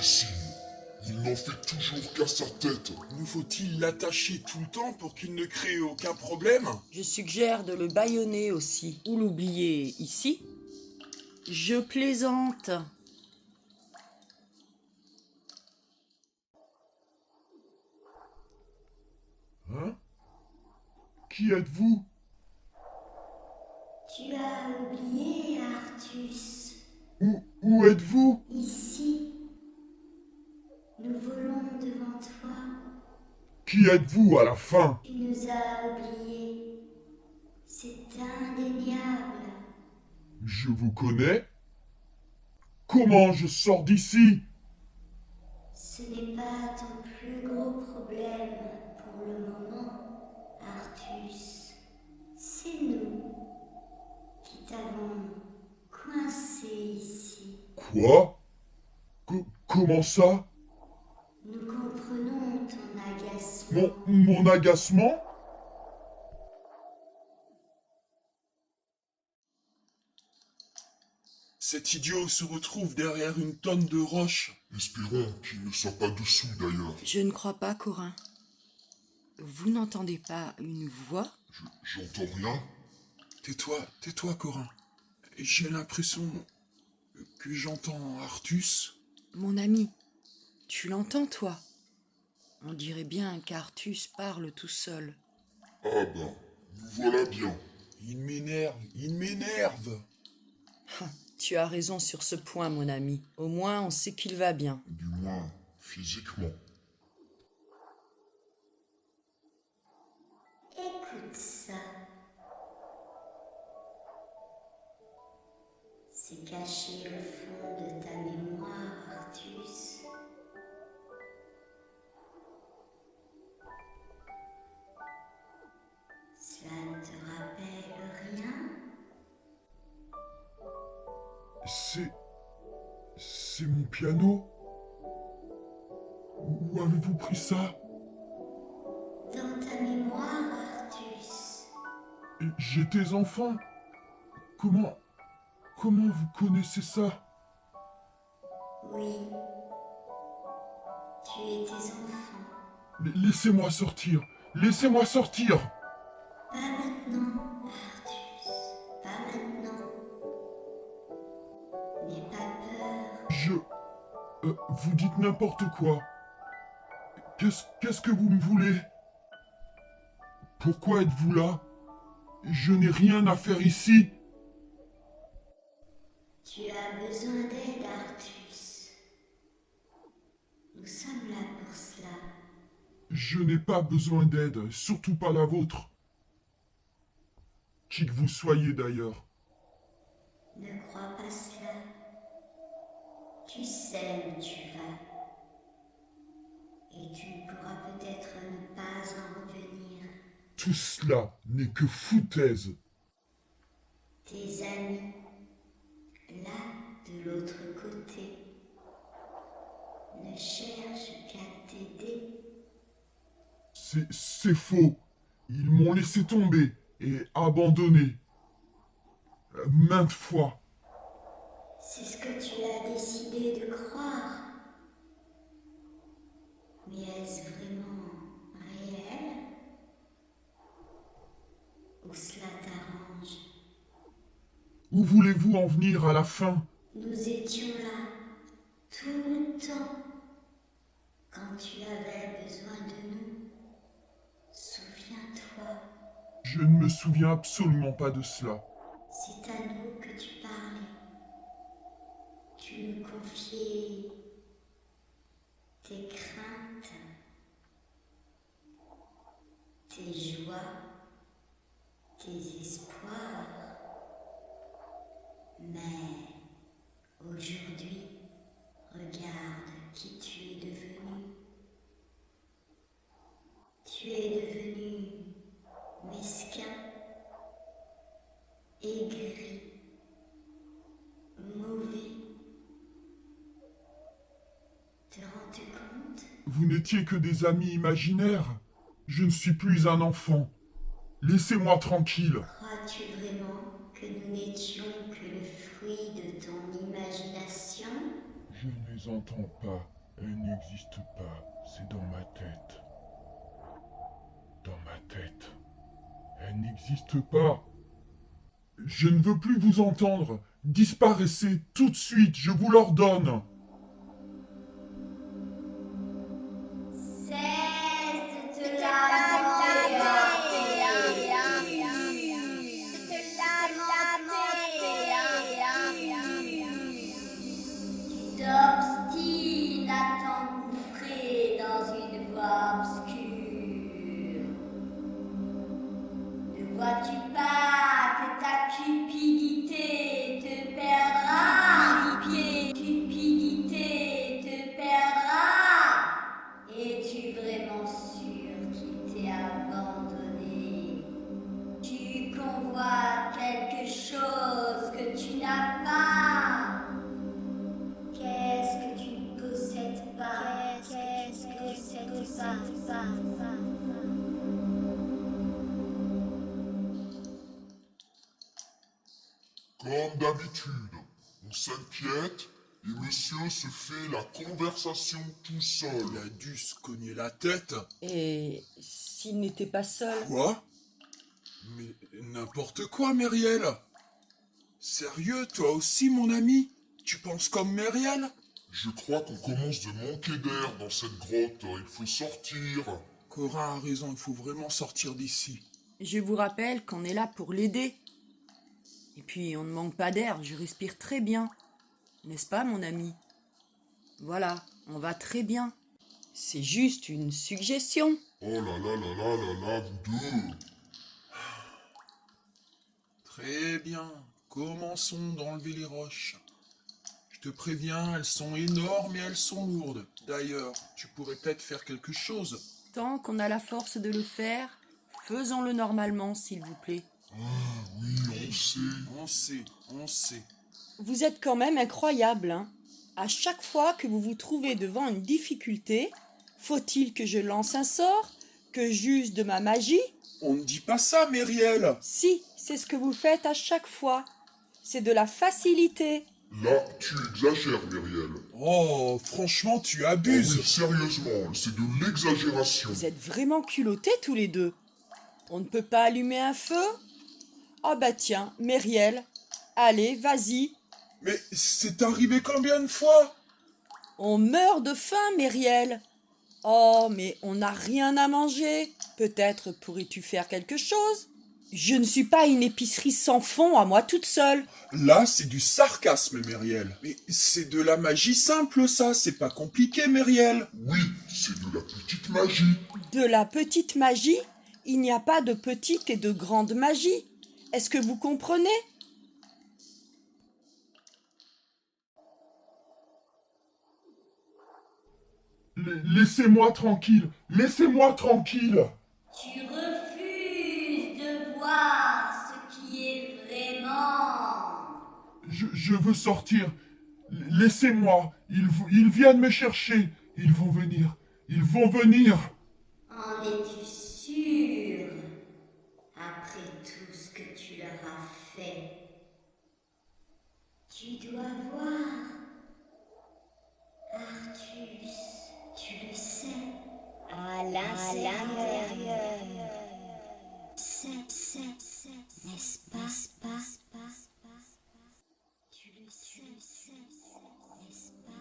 imbécile. Il n'en fait toujours qu'à sa tête. Nous faut-il l'attacher tout le temps pour qu'il ne crée aucun problème? Je suggère de le bâillonner aussi, ou l'oublier ici. Je plaisante. Hein? Qui êtes-vous? Tu as oublié, Artus. Où êtes-vous? Ici, nous volons devant toi. Qui êtes-vous à la fin? Tu nous as oubliés. C'est indéniable. Je vous connais? Comment je sors d'ici? Ce n'est pas ton plus gros problème pour le moment, Artus. C'est nous qui t'avons coincé ici. Quoi? Comment ça? Nous comprenons ton agacement. Mon agacement? Cet idiot se retrouve derrière une tonne de roches. Espérons qu'il ne soit pas dessous d'ailleurs. Je ne crois pas, Corin. Vous n'entendez pas une voix? J'entends rien. Tais-toi, Corin. J'ai l'impression que j'entends Artus. Mon ami, tu l'entends, toi? On dirait bien qu'Artus parle tout seul. Ah ben, nous voilà bien. Il m'énerve. Tu as raison sur ce point, mon ami. Au moins, on sait qu'il va bien. Du moins, physiquement. Écoute ça. C'est caché au fond de ta mémoire, Artus. Cela ne te rappelle rien? C'est mon piano? Où avez-vous pris ça? Dans ta mémoire, Artus. J'étais enfant. Comment vous connaissez ça? Oui. Tu étais enfant. Laissez-moi sortir. Laissez-moi sortir. Pas maintenant, Artus. Pas maintenant. N'aie pas peur. Vous dites n'importe quoi. Qu'est-ce que vous me voulez? Pourquoi êtes-vous là? Je n'ai rien à faire ici. Tu as besoin d'aide, Artus. Nous sommes là pour cela. Je n'ai pas besoin d'aide, surtout pas la vôtre. Qui que vous soyez d'ailleurs. Ne crois pas cela. Tu sais où tu vas. Et tu ne pourras peut-être ne pas en revenir. Tout cela n'est que foutaise. Tes amis, là de l'autre côté, ne cherchent qu'à t'aider. C'est faux. Ils m'ont laissé tomber et abandonné. Maintes fois. C'est ce que tu as décidé de croire. Mais est-ce vraiment réel? Ou cela t'arrange? Où voulez-vous en venir à la fin? Nous étions là, tout le temps, quand tu avais besoin de nous. Souviens-toi, Je ne me souviens absolument pas de cela. c'est à nous que tu parlais. Tu nous confiais tes craintes, tes joies, tes espoirs. Mais aujourd'hui, regarde qui tu es devenu. Tu es devenu mesquin, aigri, mauvais. Te rends-tu compte? Vous n'étiez que des amis imaginaires. Je ne suis plus un enfant. Laissez-moi tranquille. Crois-tu vraiment que nous n'étions que le fruit de ton imagination? Je ne les entends pas. Elle n'existe pas, c'est dans ma tête. Dans ma tête. Elle n'existe pas. Je ne veux plus vous entendre. Disparaissez tout de suite, je vous l'ordonne. Cesse de te lamenter. Tu t'obstines à t'engouffrer dans une voie obscure. Ne vois-tu pas que ta cupidité te perdra? Cupidité te perdra. Es-tu vraiment sûr qu'il t'ait abandonné? Tu convoites quelque chose que tu n'as pas. Qu'est-ce que tu ne possèdes pas? Qu'est-ce que tu ne possèdes pas? Comme d'habitude, on s'inquiète et monsieur se fait la conversation tout seul. Il a dû se cogner la tête. Et s'il n'était pas seul? Quoi? Mais n'importe quoi, Myriel. Sérieux, toi aussi, mon ami? Tu penses comme Myriel? Je crois qu'on commence de manquer d'air dans cette grotte. Il faut sortir. Corin a raison, il faut vraiment sortir d'ici. Je vous rappelle qu'on est là pour l'aider. Et puis on ne manque pas d'air, je respire très bien. N'est-ce pas, mon ami? Voilà, on va très bien. C'est juste une suggestion. Oh là là là là là là, vous deux. Très bien, commençons d'enlever les roches. Je te préviens, elles sont énormes et elles sont lourdes. D'ailleurs, tu pourrais peut-être faire quelque chose. Tant qu'on a la force de le faire, faisons-le normalement, s'il vous plaît. Oui, on sait. On sait. Vous êtes quand même incroyable, hein? À chaque fois que vous vous trouvez devant une difficulté, faut-il que je lance un sort? Que j'use de ma magie? On ne dit pas ça, Myriel. Si, c'est ce que vous faites à chaque fois. C'est de la facilité. Là, tu exagères, Myriel. Oh, franchement, tu Ah abuses. oui, sérieusement, c'est de l'exagération. Vous êtes vraiment culottés tous les deux. On ne peut pas allumer un feu? Ah bah tiens, Myriel, allez, vas-y. Mais c'est arrivé combien de fois? On meurt de faim, Myriel. Oh, mais on n'a rien à manger. Peut-être pourrais-tu faire quelque chose? Je ne suis pas une épicerie sans fond à moi toute seule. Là, c'est du sarcasme, Myriel. Mais c'est de la magie simple, ça. C'est pas compliqué, Myriel. Oui, c'est de la petite magie. De la petite magie? Il n'y a pas de petite et de grande magie. Est-ce que vous comprenez? Laissez-moi tranquille. Laissez-moi tranquille. Tu refuses de voir ce qui est vraiment. Je veux sortir. Laissez-moi. Ils viennent me chercher. Ils vont venir. Ils vont venir. En es-tu sûr? Après tout ce que tu leur as fait, tu dois voir. Artus, tu le sais. À l'intérieur. C'est, n'est-ce pas? Tu le sais, n'est-ce pas?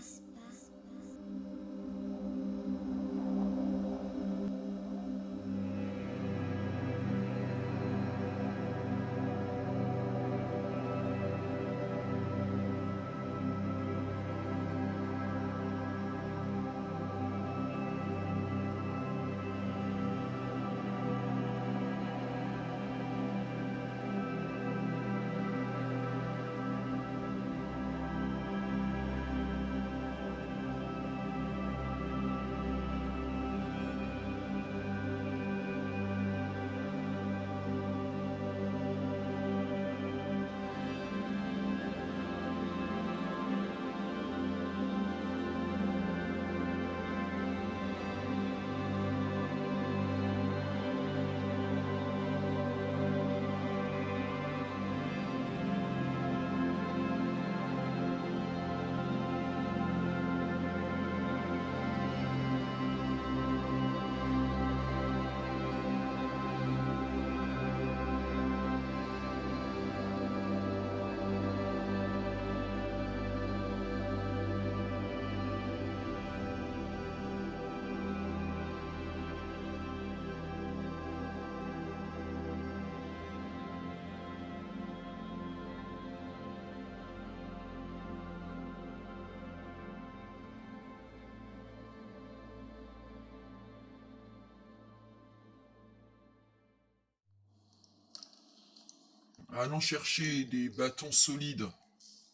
Allons chercher des bâtons solides.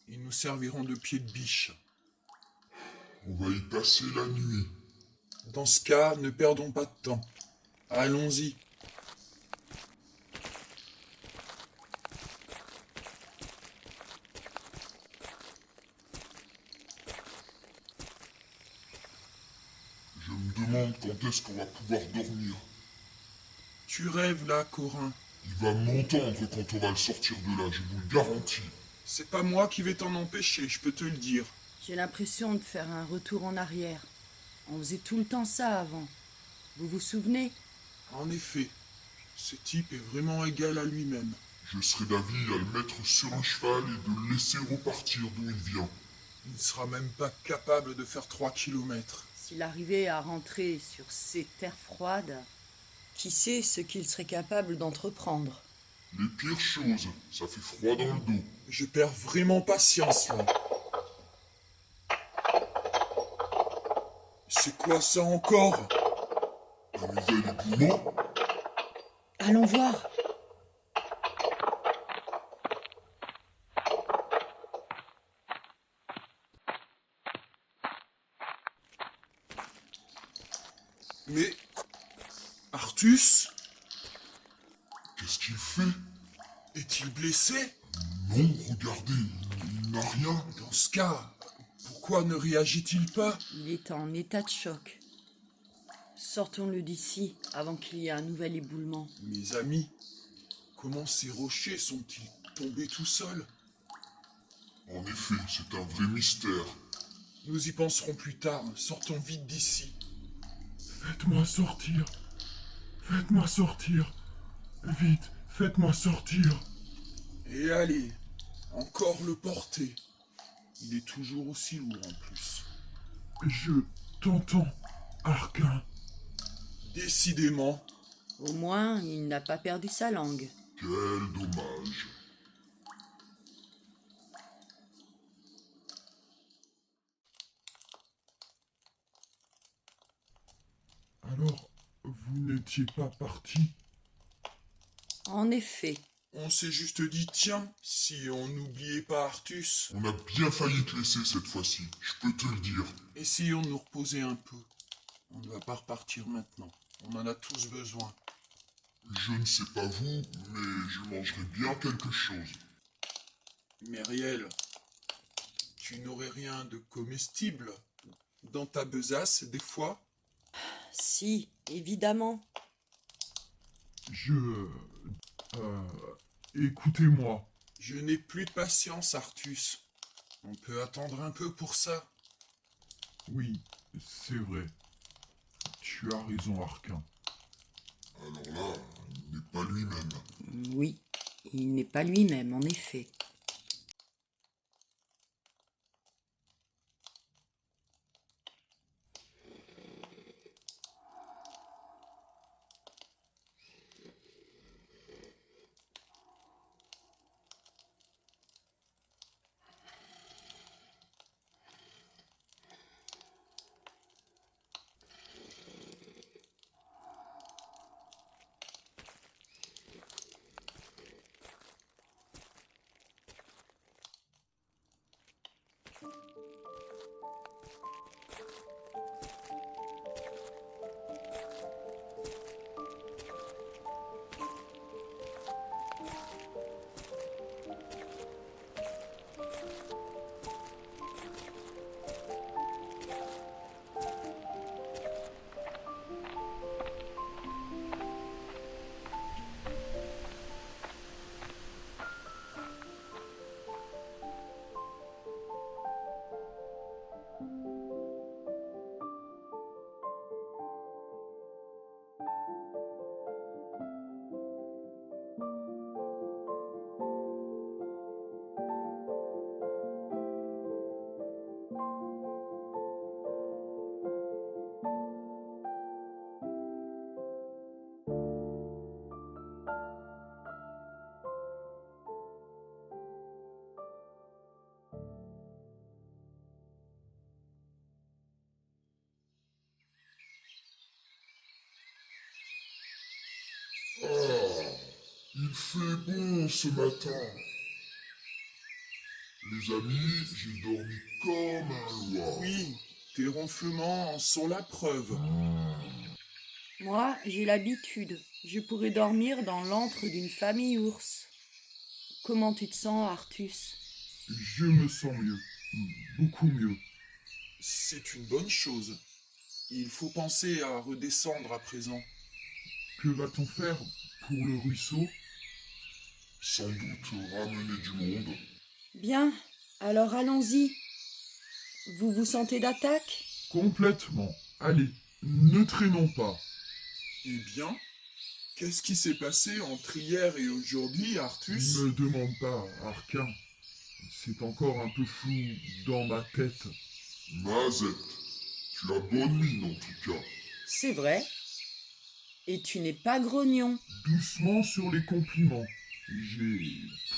Ils nous serviront de pied de biche. On va y passer la nuit. Dans ce cas, ne perdons pas de temps. Allons-y. Je me demande quand est-ce qu'on va pouvoir dormir. Tu rêves là, Corin. Il va m'entendre quand on va le sortir de là, je vous le garantis. C'est pas moi qui vais t'en empêcher, je peux te le dire. J'ai l'impression de faire un retour en arrière. On faisait tout le temps ça avant. Vous vous souvenez? En effet, ce type est vraiment égal à lui-même. Je serais d'avis à le mettre sur un cheval et de le laisser repartir d'où il vient. Il ne sera même pas capable de faire 3 kilomètres. S'il arrivait à rentrer sur ces terres froides, qui sait ce qu'il serait capable d'entreprendre? Les pires choses, ça fait froid dans le dos. Je perds vraiment patience là. C'est quoi ça encore? Un nouvel éboulement? Allons voir. Mais... Artus? Qu'est-ce qu'il fait? Est-il blessé? Non, regardez, il n'a rien. Dans ce cas, pourquoi ne réagit-il pas? Il est en état de choc. Sortons-le d'ici avant qu'il y ait un nouvel éboulement. Mes amis, comment ces rochers sont-ils tombés tout seuls? En effet, c'est un vrai mystère. Nous y penserons plus tard, sortons vite d'ici. Faites-moi sortir. Faites-moi sortir. Vite, faites-moi sortir. Et allez, encore le porter. Il est toujours aussi lourd en plus. Je t'entends, Arquin. Décidément, Au moins, il n'a pas perdu sa langue. Quel dommage. Alors, vous n'étiez pas parti? En effet, on s'est juste dit, tiens, si on n'oubliait pas Artus, On a bien failli te laisser cette fois-ci, je peux te le dire. essayons de nous reposer un peu. On ne va pas repartir maintenant. On en a tous besoin. Je ne sais pas vous, mais je mangerai bien quelque chose. Myriel, tu n'aurais rien de comestible dans ta besace des fois? si, évidemment. Écoutez-moi. Je n'ai plus de patience, Artus. On peut attendre un peu pour ça. Oui, c'est vrai. Tu as raison, Arquin. Alors là, il n'est pas lui-même. Oui, il n'est pas lui-même, en effet. Il fait bon ce matin. Les amis, j'ai dormi comme un loir. Oui, tes ronflements en sont la preuve. Moi, j'ai l'habitude. Je pourrais dormir dans l'antre d'une famille ours. Comment tu te sens, Artus? Je me sens mieux. Beaucoup mieux. C'est une bonne chose. Il faut penser à redescendre à présent. Que va-t-on faire pour le ruisseau? Sans doute ramener du monde. Bien, alors allons-y. Vous vous sentez d'attaque? Complètement. Allez, ne traînons pas. Eh bien, qu'est-ce qui s'est passé entre hier et aujourd'hui, Artus? Ne me demande pas, Arquin. C'est encore un peu flou dans ma tête. Mazette, tu as bonne mine en tout cas. C'est vrai. Et tu n'es pas grognon. Doucement sur les compliments. J'ai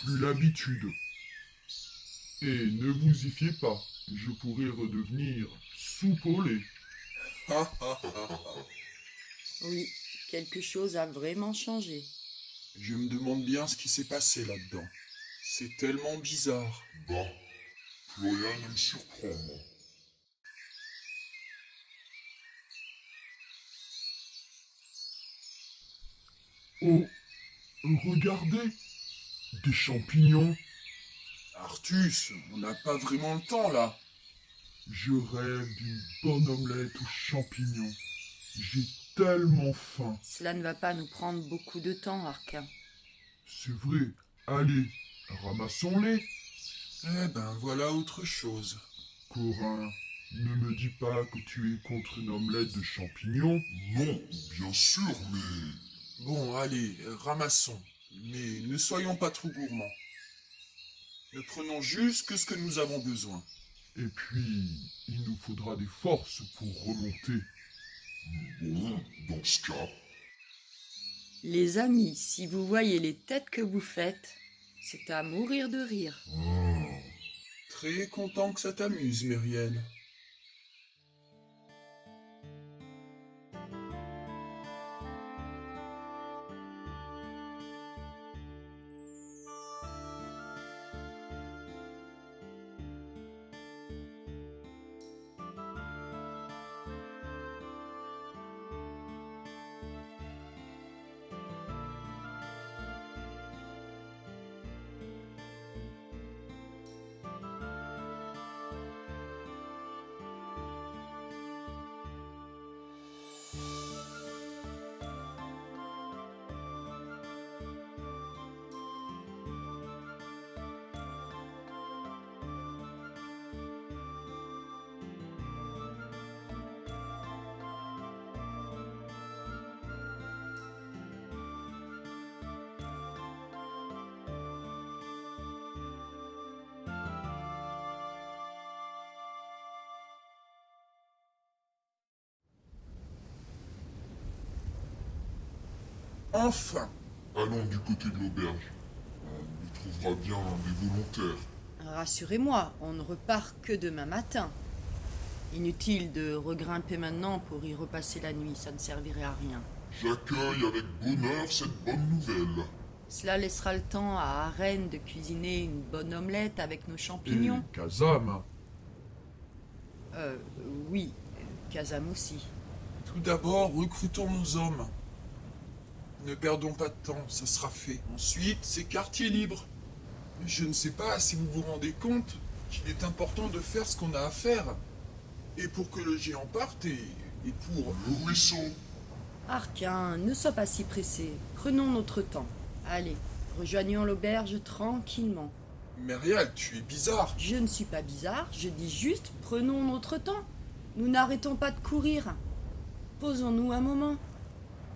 plus l'habitude. Et ne vous y fiez pas, je pourrais redevenir soupe au lait. Oui, quelque chose a vraiment changé. Je me demande bien ce qui s'est passé là-dedans. C'est tellement bizarre. Bah, plus rien ne me surprend, moi. Oh, regardez, des champignons. Artus, on n'a pas vraiment le temps là. Je rêve d'une bonne omelette aux champignons. J'ai tellement faim. Cela ne va pas nous prendre beaucoup de temps, Arquin. C'est vrai. Allez, ramassons-les. Eh ben, voilà autre chose. Corin, ne me dis pas que tu es contre une omelette de champignons. Non, bien sûr, mais... Bon, allez, ramassons. Mais ne soyons pas trop gourmands. Ne prenons juste que ce que nous avons besoin. Et puis, il nous faudra des forces pour remonter. Bon, dans ce cas... Les amis, si vous voyez les têtes que vous faites, c'est à mourir de rire. Très content que ça t'amuse, Myriel. Enfin! Allons du côté de l'auberge. On y trouvera bien des volontaires. Rassurez-moi, on ne repart que demain matin. Inutile de regrimper maintenant pour y repasser la nuit, ça ne servirait à rien. J'accueille avec bonheur cette bonne nouvelle. Cela laissera le temps à Arène de cuisiner une bonne omelette avec nos Et champignons. Kazam. Oui, Kazam aussi. Tout d'abord, recrutons nos hommes. Ne perdons pas de temps, ça sera fait. Ensuite, c'est quartier libre. Je ne sais pas si vous vous rendez compte qu'il est important de faire ce qu'on a à faire. Et pour que le géant parte, et pour... Le ruisseau. Arquin, ne sois pas si pressé. Prenons notre temps. Allez, rejoignons l'auberge tranquillement. Myriel, tu es bizarre. Je ne suis pas bizarre, je dis juste prenons notre temps. Nous n'arrêtons pas de courir. Posons-nous un moment.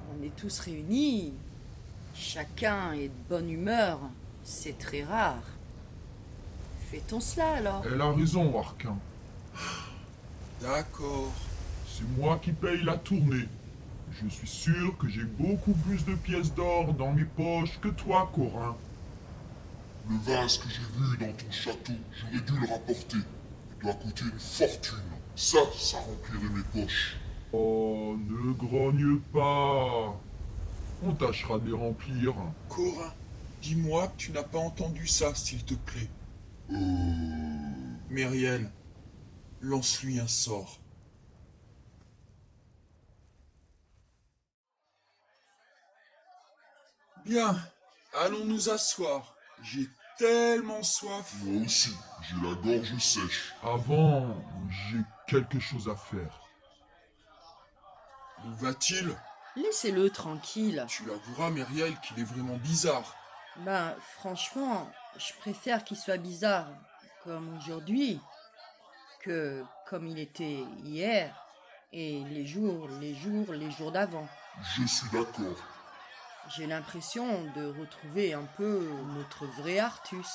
On est tous réunis. Chacun est de bonne humeur. C'est très rare. Fait-on cela alors? Elle a raison, Arquin. D'accord. C'est moi qui paye la tournée. Je suis sûr que j'ai beaucoup plus de pièces d'or dans mes poches que toi, Corin. Le vase que j'ai vu dans ton château, j'aurais dû le rapporter. Il doit coûter une fortune. Ça remplirait mes poches. Oh, ne grogne pas. On tâchera de les remplir. Corin, Dis-moi que tu n'as pas entendu ça, s'il te plaît. Myriel, lance-lui un sort. Bien, allons nous asseoir. J'ai tellement soif. Moi aussi, j'ai la gorge sèche. Avant, j'ai quelque chose à faire. Où va-t-il? Laissez-le tranquille. Tu avoueras, Myriel, qu'il est vraiment bizarre. Ben, franchement, je préfère qu'il soit bizarre comme aujourd'hui que comme il était hier et les jours d'avant. Je suis d'accord. J'ai l'impression de retrouver un peu notre vrai Artus.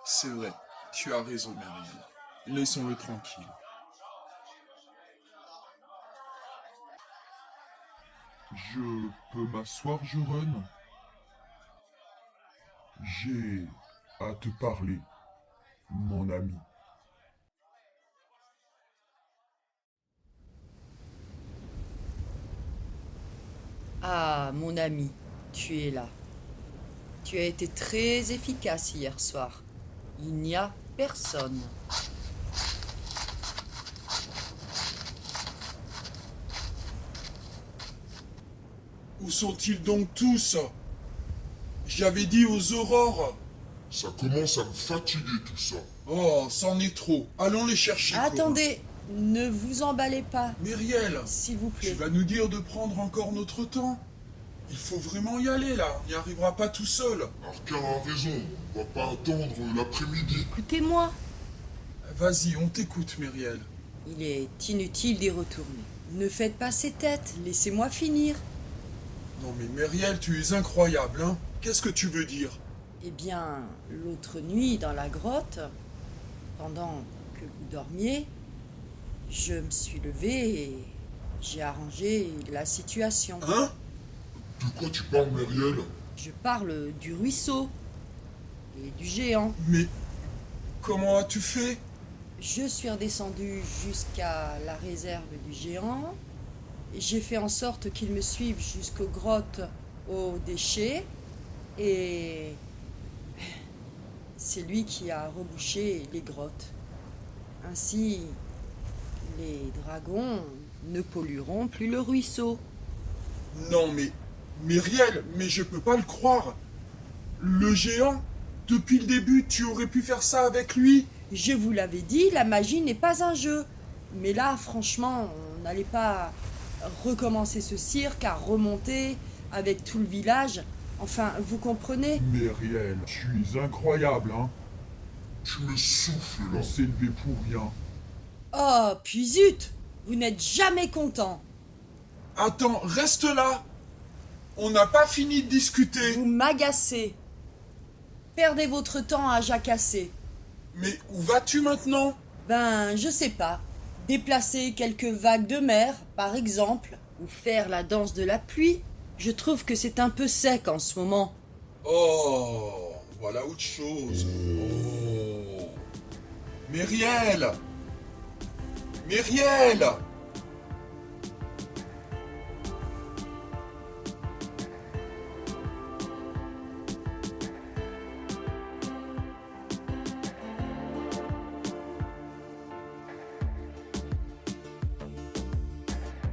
C'est vrai, tu as raison, Myriel. Laissons-le tranquille. Je peux m'asseoir, Joron? J'ai à te parler, mon ami. Ah, mon ami, tu es là. Tu as été très efficace hier soir. Il n'y a personne. Où sont-ils donc tous? J'avais dit aux aurores. Ça commence à me fatiguer tout ça. Oh, c'en est trop. Allons les chercher. Cora. Attendez, ne vous emballez pas, Myriel, s'il vous tu plaît. vas nous dire de prendre encore notre temps? Il faut vraiment y aller là, on n'y arrivera pas tout seul. Arcane a raison, on va pas attendre l'après-midi. Écoutez-moi, Vas-y, on t'écoute, Myriel. il est inutile d'y retourner. Ne faites pas ces têtes, laissez-moi finir. Non mais Myriel, tu es incroyable, hein? Qu'est-ce que tu veux dire? Eh bien, l'autre nuit, dans la grotte, pendant que vous dormiez, je me suis levée et j'ai arrangé la situation. Hein? De quoi tu parles, Myriel? Je parle du ruisseau et du géant. Mais comment as-tu fait? Je suis redescendue jusqu'à la réserve du géant. Et j'ai fait en sorte qu'il me suive jusqu'aux grottes aux déchets. Et c'est lui qui a rebouché les grottes. Ainsi, les dragons ne pollueront plus le ruisseau. Non mais... Myriel, mais je peux pas le croire. Le géant? Depuis le début, tu aurais pu faire ça avec lui? Je vous l'avais dit, la magie n'est pas un jeu. Mais là, franchement, on n'allait pas recommencer ce cirque à remonter avec tout le village. Enfin, vous comprenez? Myriel, tu es incroyable, hein? Tu me souffles là. On s'est levé pour rien. Oh, puis zut! Vous n'êtes jamais content. Attends, reste là. On n'a pas fini de discuter. Vous m'agacez. Perdez votre temps à jacasser. Mais où vas-tu maintenant? Ben, je sais pas. Déplacer quelques vagues de mer, par exemple, ou faire la danse de la pluie. Je trouve que c'est un peu sec en ce moment. Oh, voilà autre chose. Oh. Myriel! Myriel!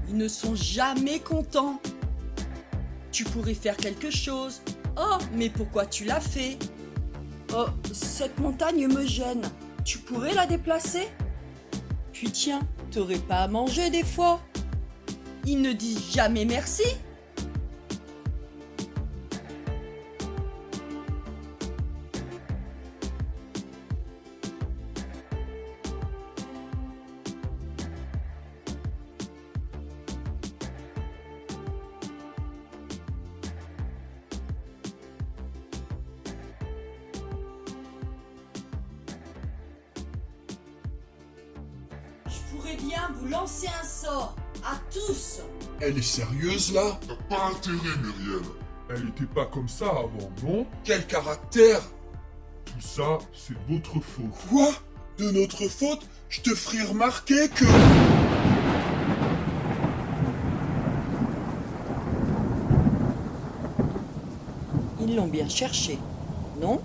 Ils ne sont jamais contents. Tu pourrais faire quelque chose. Oh, mais pourquoi tu l'as fait? Oh, cette montagne me gêne. Tu pourrais la déplacer? Puis tiens, t'aurais pas à manger des fois? Ils ne disent jamais merci. Je pourrais bien vous lancer un sort, à tous. Elle est sérieuse là? T'as pas intérêt, Myriel. Elle était pas comme ça avant, non? Quel caractère! Tout ça, c'est de votre faute. Quoi? De notre faute? Je te ferai remarquer que... Il ils l'ont bien cherché, non ?